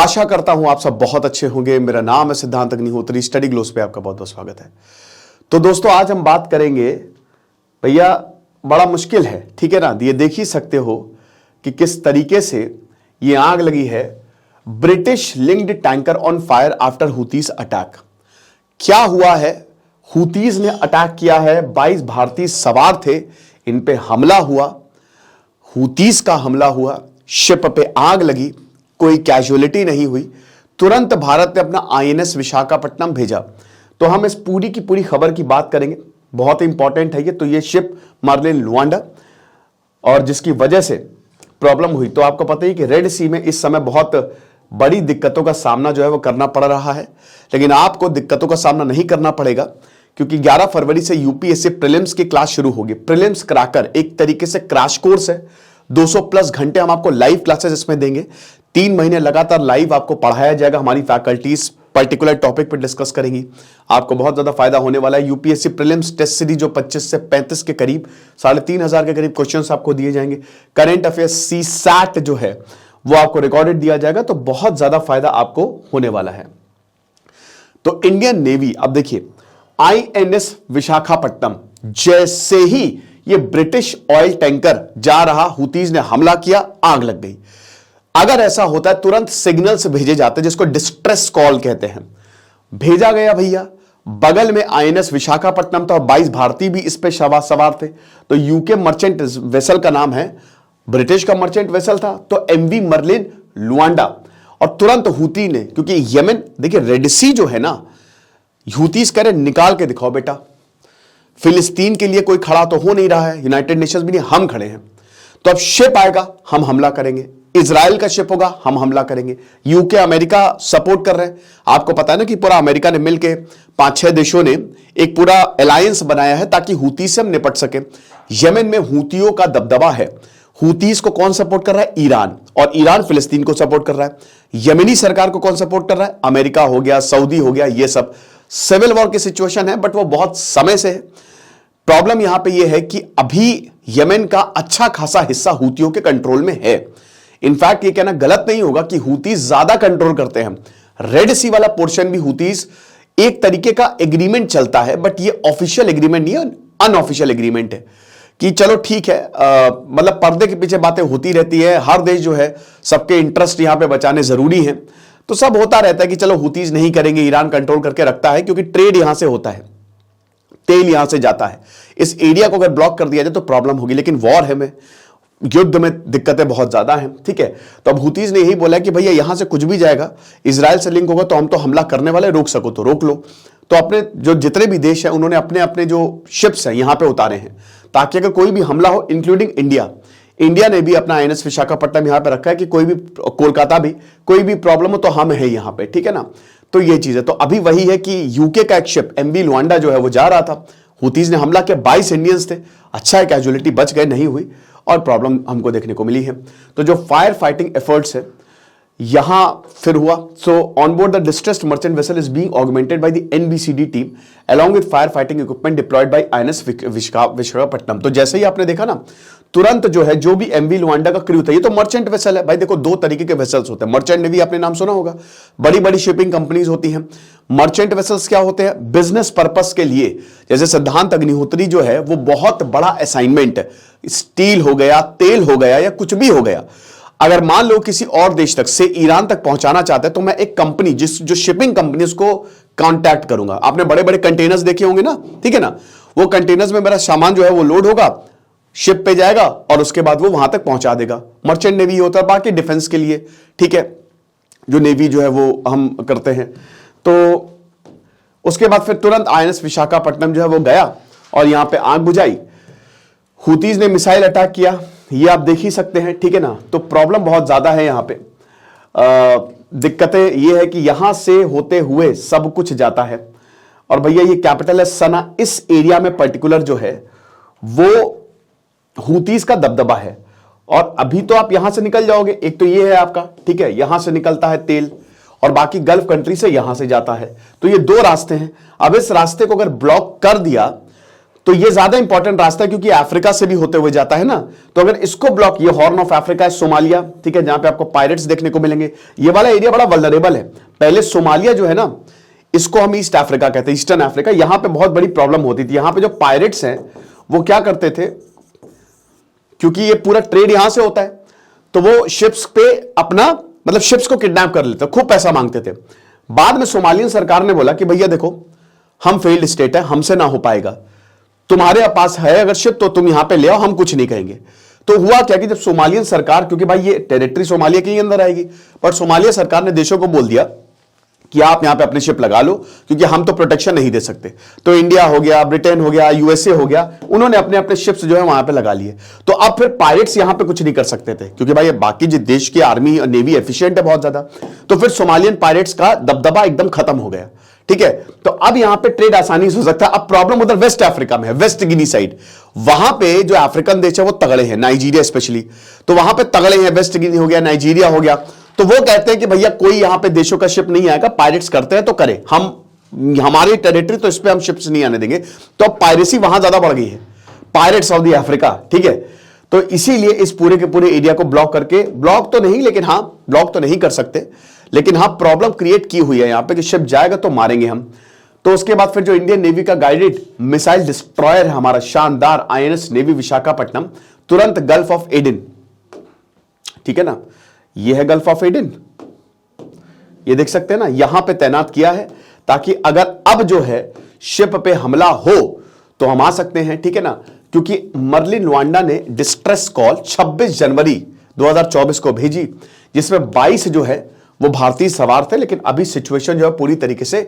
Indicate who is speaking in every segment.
Speaker 1: आशा करता हूं आप सब बहुत अच्छे होंगे। मेरा नाम है सिद्धांत अग्निहोत्री, स्टडी ग्लोस पे आपका बहुत बहुत स्वागत है। तो दोस्तों आज हम बात करेंगे, भैया बड़ा मुश्किल है, ठीक है ना। ये देख ही सकते हो कि किस तरीके से ये आग लगी है। British linked tanker on fire after हुतीज attack. क्या हुआ है? हुतीज ने अटैक किया है, 22 भारतीय सवार थे, इन पे हमला हुआ, हुतीज का हमला हुआ, शिप पे आग लगी, कोई कैजुअलिटी नहीं हुई। तुरंत भारत ने अपना आईएनएस विशाखापट्टनम भेजा। तो हम इस पूरी की पूरी खबर की बात करेंगे, बहुत इंपॉर्टेंट है ये। तो ये शिप मर्लिन लुआंडा, और जिसकी वजह से प्रॉब्लम हुई। तो आपको पता ही कि रेड सी में इस समय बहुत बड़ी दिक्कतों का सामना जो है वो करना पड़ रहा है, लेकिन आपको दिक्कतों का सामना नहीं करना पड़ेगा, क्योंकि 11 फरवरी से यूपीएससी प्रीलिम्स की क्लास शुरू होगी। प्रीलिम्स क्रैकर एक तरीके से क्रैश कोर्स है। 200 प्लस घंटे हम आपको लाइव क्लासेस इसमें देंगे। 3 महीने लगातार लाइव आपको पढ़ाया जाएगा। हमारी फैकल्टीज पर्टिकुलर टॉपिक पर डिस्कस करेंगी। आपको बहुत ज्यादा फायदा होने वाला है। यूपीएससी प्रीलिम्स टेस्ट सीरीज जो 25 से 35 के करीब 3,500 के करीब क्वेश्चंस आपको दिए जाएंगे। करंट अफेयर्स सी सैट जो है वो आपको रिकॉर्डेड दिया जाएगा। तो बहुत ज्यादा फायदा आपको होने वाला है। तो इंडियन नेवी, अब देखिए आईएनएस विशाखापट्टनम, जैसे ही ये ब्रिटिश ऑयल टैंकर जा रहा, हुतीज ने हमला किया, आग लग गई। अगर ऐसा होता है तुरंत सिग्नल्स भेजे जाते हैं, जिसको डिस्ट्रेस कॉल कहते हैं। भेजा गया भैया, बगल में आईएनएस विशाखापट्टनम था, 22 भारतीय भी इस पे सवार थे। तो यूके मर्चेंट वेसल का नाम है, ब्रिटिश का मर्चेंट वेसल था, तो एमवी मर्लिन लुआंडा। और तुरंत हुती ने, क्योंकि यमन, देखिए रेड सी जो है ना, हुतीज कह रहे निकाल के दिखाओ बेटा। फिलिस्तीन के लिए कोई खड़ा तो हो नहीं रहा है, यूनाइटेड नेशंस भी नहीं, हम खड़े हैं। तो अब शिप आएगा, हम हमला करेंगे। इजराइल का शिप होगा, हम हमला करेंगे। यूके अमेरिका सपोर्ट कर रहे हैं। आपको पता है ना कि पूरा अमेरिका ने मिलकर 5-6 देशों ने एक पूरा अलायंस बनाया है ताकि हुती से हम निपट सके। यमन में हुतियों का दबदबा है। हुतीज को कौन सपोर्ट कर रहा है? ईरान। और ईरान फिलिस्तीन को सपोर्ट कर रहा है। यमनी सरकार को कौन सपोर्ट कर रहा है? अमेरिका हो गया, सऊदी हो गया, ये सब। सिविल वॉर की सिचुएशन है, बट वो बहुत समय से है। प्रॉब्लम यहां पे ये है कि अभी यमन का अच्छा खासा हिस्सा हुतियों के कंट्रोल में है। इनफैक्ट ये कहना गलत नहीं होगा कि हुतीज ज्यादा कंट्रोल करते हैं। रेड सी वाला पोर्शन भी हुतीज, एक तरीके का एग्रीमेंट चलता है, बट ये ऑफिशियल एग्रीमेंट नहीं है, अनऑफिशियल एग्रीमेंट है कि चलो ठीक है, मतलब पर्दे के पीछे बातें होती रहती है। हर देश जो है सबके इंटरेस्ट यहां पे बचाने जरूरी है, तो सब होता रहता है कि चलो हुतीज नहीं करेंगे, ईरान कंट्रोल करके रखता है, क्योंकि ट्रेड यहां से होता है, तेल यहां से जाता है। इस एरिया को अगर ब्लॉक कर दिया जाए तो प्रॉब्लम होगी। लेकिन वॉर है में, युद्ध में दिक्कतें बहुत ज्यादा हैं, ठीक है। तो अब हुतीज ने यही बोला कि भैया यहां से कुछ भी जाएगा, इजराइल से लिंक होगा तो हम तो हमला करने वाले, रोक सको तो रोक लो। तो अपने जो जितने भी देश हैं उन्होंने अपने अपने जो शिप्स हैं यहां पे उतारे हैं, ताकि अगर कोई भी हमला हो, इंक्लूडिंग इंडिया ने भी अपना आईएनएस विशाखापट्टनम यहां पे रखा है कि कोई भी, कोलकाता भी, कोई भी प्रॉब्लम हो तो हम है यहां पे, ठीक है ना। तो ये चीज है। तो अभी वही है कि यूके का एक शिप एमवी लुआंडा जो है वो जा रहा था, हुतीज ने हमला किया, 22 इंडियंस थे। अच्छा है, कैजुअलिटी बच गए, नहीं हुई, और प्रॉब्लम हमको देखने को मिली है। तो जो फायर फाइटिंग एफर्ट्स है यहां फिर हुआ। So on board the distressed merchant vessel is being augmented by the NBCD team along with fire fighting equipment deployed by INS Visakhapatnam. तो जैसे ही आपने देखा ना, तुरंत जो है जो भी एमवी लुआंडा का क्रू था, ये तो मर्चेंट वेसल है भाई। देखो 2 तरीके के वेसल्स होते हैं। मर्चेंट नेवी आपने नाम सुना होगा, बड़ी बड़ी शिपिंग कंपनीज होती हैं। मर्चेंट वेसल्स क्या होते हैं? बिजनेस पर्पस के लिए। जैसे सिद्धांत अग्निहोत्री जो है वो बहुत बड़ा असाइनमेंट, स्टील हो गया, तेल हो गया, या कुछ भी हो गया, अगर मान लो किसी और देश तक से ईरान तक पहुंचाना चाहते हैं, तो मैं एक कंपनी, जो शिपिंग कंपनी, उसको कांटेक्ट करूंगा। आपने बड़े बड़े कंटेनर्स देखे होंगे ना, ठीक है ना। वो कंटेनर्स में मेरा सामान जो है वो लोड होगा, शिप पे जाएगा, और उसके बाद वो वहां तक पहुंचा देगा। मर्चेंट नेवी होता है, बाकी डिफेंस के लिए, ठीक है, जो नेवी जो है वो हम करते हैं। तो उसके बाद फिर तुरंत आईएनएस विशाखापट्टनम जो है वो गया और यहां पे आग बुझाई। हुतीज ने मिसाइल अटैक किया, ये आप देख ही सकते हैं, ठीक है ना। तो प्रॉब्लम बहुत ज्यादा है यहां पे। दिक्कतें ये है कि यहां से होते हुए सब कुछ जाता है। और भैया ये कैपिटल है सना, इस एरिया में पर्टिकुलर जो है वो हुतीज का दबदबा है। और अभी तो आप यहां से निकल जाओगे, एक तो ये है आपका, ठीक है, यहां से निकलता है तेल, और बाकी गल्फ कंट्री से यहां से जाता है। तो ये 2 रास्ते हैं। अब इस रास्ते को अगर ब्लॉक कर दिया तो ये ज्यादा इंपॉर्टेंट रास्ता है क्योंकि अफ्रीका से भी होते हुए जाता है ना। तो अगर इसको ब्लॉक, ये हॉर्न ऑफ अफ्रीका है, सोमालिया, ठीक है, जहां पे आपको पायरेट्स देखने को मिलेंगे। ये वाला एरिया बड़ा वल्नरेबल है। पहले सोमालिया जो है ना, इसको हम ईस्ट अफ्रीका कहते हैं, ईस्टर्न अफ्रीका। यहां पे बहुत बड़ी प्रॉब्लम होती थी। यहां पे जो पायरेट्स हैं वो क्या करते थे, क्योंकि ये पूरा ट्रेड यहां से होता है, तो वो शिप्स पे अपना मतलब शिप्स को किडनैप कर लेते, खूब पैसा मांगते थे। बाद में सोमालियन सरकार ने बोला कि भैया देखो, हम फेल्ड स्टेट है, हमसे ना हो पाएगा, तुम्हारे पास है अगर शिप तो तुम यहां पे ले आओ, हम कुछ नहीं कहेंगे। तो हुआ क्या कि जब सोमालियन सरकार, क्योंकि भाई ये टेरिटरी सोमालिया के ही अंदर आएगी, पर सोमालिया सरकार ने देशों को बोल दिया कि आप यहां पे अपनी शिप लगा लो, क्योंकि हम तो प्रोटेक्शन नहीं दे सकते। तो इंडिया हो गया, ब्रिटेन हो गया, यूएसए हो गया, उन्होंने अपने अपने शिप्स जो है वहां पे लगा लिए। तो अब फिर पायरेट्स यहां पे कुछ नहीं कर सकते थे, क्योंकि भाई बाकी जो देश की आर्मी और नेवी एफिशिएंट है बहुत ज्यादा। तो फिर सोमालियन पायरेट्स का दबदबा एकदम खत्म हो गया, ठीक है। तो अब यहां पे ट्रेड आसानी से हो सकता है। अब प्रॉब्लम उधर वेस्ट अफ्रीका में है, वेस्ट गिनी साइड। वहां पे जो अफ्रीकन देश है वो तगड़े हैं, नाइजीरिया स्पेशली, तो वहां पे तगड़े हैं। वेस्ट गिनी हो गया, नाइजीरिया हो गया। तो वो कहते हैं कि भैया कोई यहां पे देशों का शिप नहीं आएगा, पायरेट्स करते हैं तो करें, हम हमारी टेरिटरी तो इस पे हम शिप्स नहीं आने देंगे। तो अब पायरेसी वहां ज्यादा बढ़ गई है, पायरेट्स ऑफ द अफ्रीका, ठीक है। तो इसीलिए इस पूरे के पूरे एरिया को ब्लॉक करके, ब्लॉक तो नहीं लेकिन हाँ, ब्लॉक तो नहीं कर सकते, लेकिन हाँ प्रॉब्लम क्रिएट की हुई है यहां पे कि शिप जाएगा तो मारेंगे हम। तो उसके बाद फिर जो इंडियन नेवी का गाइडेड मिसाइल डिस्ट्रॉयर है हमारा शानदार आईएनएस नेवी विशाखापट्टनम, तुरंत गल्फ ऑफ एडन, ठीक है ना, ये है गल्फ ऑफ एडन, ये देख सकते हैं ना, यहां पे तैनात किया है ताकि अगर अब जो है शिप पे हमला हो तो हम आ सकते हैं, ठीक है ना। क्योंकि मर्लिन लवांडा ने डिस्ट्रेस कॉल 26 जनवरी 2024 को भेजी, जिसमें 22 जो है वो भारतीय सवार थे, लेकिन अभी सिचुएशन जो है पूरी तरीके से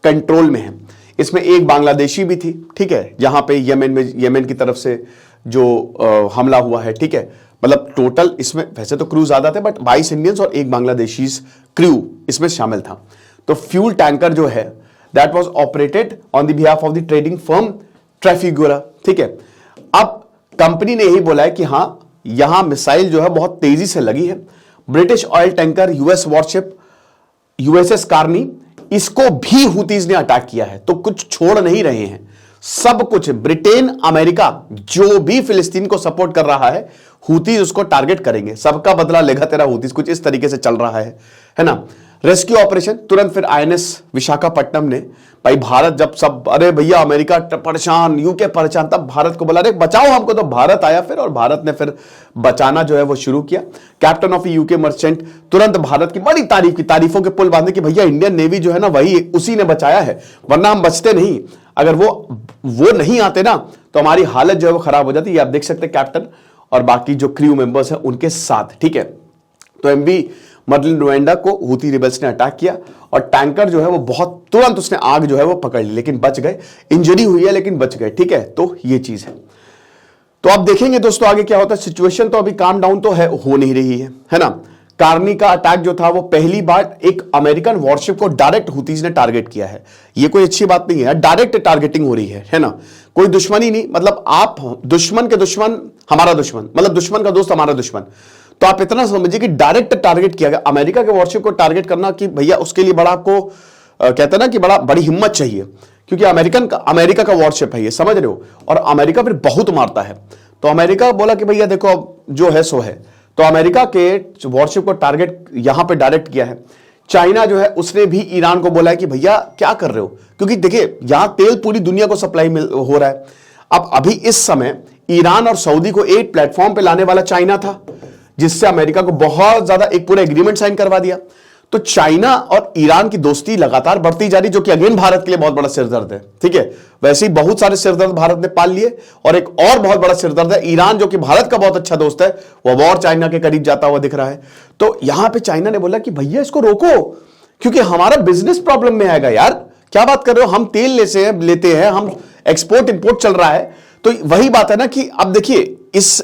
Speaker 1: कंट्रोल में है। इसमें एक बांग्लादेशी भी थी, ठीक है, जहां पे यमन की तरफ से जो हमला हुआ है, ठीक है। मतलब टोटल इसमें वैसे तो क्रू ज्यादा थे, बट 22 इंडियंस और एक बांग्लादेशी क्रू इसमें शामिल था। तो फ्यूल टैंकर जो है that was operated on the behalf of the trading firm Trafigura, ठीक है। अब कंपनी ने यही बोला है कि हां यहां मिसाइल जो है बहुत तेजी से लगी है। British oil tanker US worship USS Carney, इसको भी हुतीज ने अटैक किया है। तो कुछ छोड़ नहीं रहे हैं, सब कुछ। ब्रिटेन, अमेरिका जो भी फिलिस्तीन को सपोर्ट कर रहा है, हुतीज उसको टारगेट करेंगे, सबका बदला लेगा तेरा हुतीज, कुछ इस तरीके से चल रहा है ना। रेस्क्यू ऑपरेशन तुरंत फिर आईएनएस विशाखापट्टनम ने, भाई भारत जब सब, अरे भैया अमेरिका परेशान, यूके परेशान, तब भारत को बोला अरे बचाओ हमको, तो भारत आया फिर, और भारत ने फिर बचाना जो है वो शुरू किया। कैप्टन ऑफ यूके मर्चेंट तुरंत भारत की बड़ी तारीफ की, तारीफों के पुल बांधे कि भैया इंडियन नेवी जो है ना वही उसी ने बचाया है, वरना हम बचते नहीं। अगर वो नहीं आते ना तो हमारी हालत जो है वो खराब हो जाती। ये आप देख सकते हैं कैप्टन और बाकी जो क्रू मेंबर्स हैं उनके साथ, ठीक है। तो एमवी मर्लिन लवांडा को हुती रिबल्स ने अटैक किया और टैंकर जो है वो बहुत तुरंत उसने आग जो है वो पकड़ ली, लेकिन बच गए। इंजरी हुई है लेकिन बच गए, ठीक है। तो ये चीज है। तो आप देखेंगे दोस्तों आगे क्या होता है। सिचुएशन तो अभी काम डाउन तो है, हो नहीं रही है ना। कार्नी का अटैक जो था वो पहली बार एक अमेरिकन वॉरशिप को डायरेक्ट हुतीज ने टारगेट किया है। ये कोई अच्छी बात नहीं है, डायरेक्ट टारगेटिंग हो रही है ना। कोई दुश्मनी नहीं, मतलब आप दुश्मन के दुश्मन हमारा दुश्मन, मतलब दुश्मन का दोस्त हमारा दुश्मन। तो आप इतना समझिए कि डायरेक्ट टारगेट किया गया। अमेरिका के वॉरशिप को टारगेट करना कि भैया उसके लिए बड़ा आपको कहते हैं ना कि बड़ी हिम्मत चाहिए, क्योंकि अमेरिका का वॉरशिप है ये, समझ रहे हो। और अमेरिका फिर बहुत मारता है। तो अमेरिका बोला कि भैया देखो अब जो है सो है। तो अमेरिका के वॉरशिप को टारगेट यहां पे डायरेक्ट किया है। चाइना जो है उसने भी ईरान को बोला है कि भैया क्या कर रहे हो, क्योंकि देखिए यहां तेल पूरी दुनिया को सप्लाई हो रहा है। अब अभी इस समय ईरान और सऊदी को एक प्लेटफॉर्म पे लाने वाला चाइना था, जिससे अमेरिका को बहुत ज्यादा एक पूरा एग्रीमेंट साइन करवा दिया। तो चाइना और ईरान की दोस्ती लगातार बढ़ती जा रही, जो कि अगेन भारत के लिए बहुत बड़ा सिरदर्द है, ठीक है। वैसे ही बहुत सारे सिरदर्द भारत ने पाल लिए, और एक और बहुत बड़ा सिरदर्द है ईरान, जो कि भारत का बहुत अच्छा दोस्त है, वो और चाइना के करीब जाता हुआ दिख रहा है। तो यहां पे चाइना ने बोला कि भैया इसको रोको, क्योंकि हमारा बिजनेस प्रॉब्लम में आएगा। यार क्या बात कर रहे हो, हम तेल लेते हैं, हम एक्सपोर्ट इंपोर्ट चल रहा है। तो वही बात है ना कि अब देखिए इस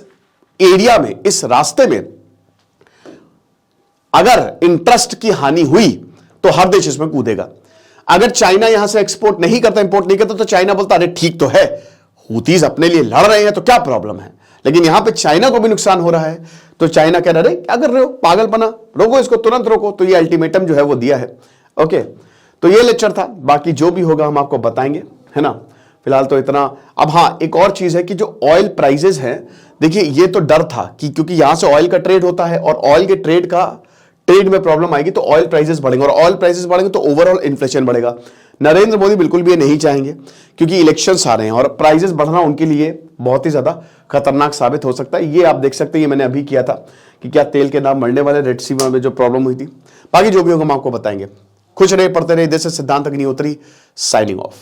Speaker 1: एरिया में, इस रास्ते में अगर इंटरेस्ट की हानि हुई तो हर देश इसमें कूदेगा। अगर चाइना यहां से एक्सपोर्ट नहीं करता, इंपोर्ट नहीं करता, तो चाइना बोलता अरे ठीक तो है, हुतीज अपने लिए लड़ रहे हैं तो क्या प्रॉब्लम है। लेकिन यहां पे चाइना को भी नुकसान हो रहा है, तो चाइना कह रहा है क्या कर रहे हो, पागलपना, रोको इसको, तुरंत रोको। तो ये अल्टीमेटम जो है वो दिया है। ओके, तो ये लेक्चर था, बाकी जो भी होगा हम आपको बताएंगे, है ना। फिलहाल तो इतना। अब हाँ, एक और चीज है कि जो ऑयल प्राइजेस हैं, देखिए ये तो डर था कि क्योंकि यहां से ऑयल का ट्रेड होता है और ऑयल के ट्रेड में प्रॉब्लम आएगी तो ऑयल प्राइसेस बढ़ेंगे, और ऑयल प्राइसेस बढ़ेंगे तो ओवरऑल इन्फ्लेशन बढ़ेगा। नरेंद्र मोदी बिल्कुल भी ये नहीं चाहेंगे, क्योंकि इलेक्शंस आ रहे हैं और प्राइसेस बढ़ना उनके लिए बहुत ही ज्यादा खतरनाक साबित हो सकता है। ये आप देख सकते हैं, ये मैंने अभी किया था कि क्या तेल के दाम बढ़ने वाले, रेड सी में जो प्रॉब्लम हुई थी। बाकी जो भी होगा हम आपको बताएंगे। खुश रहे, पढ़ते रहे। देश से सिद्धांत अग्निहोत्री साइनिंग ऑफ।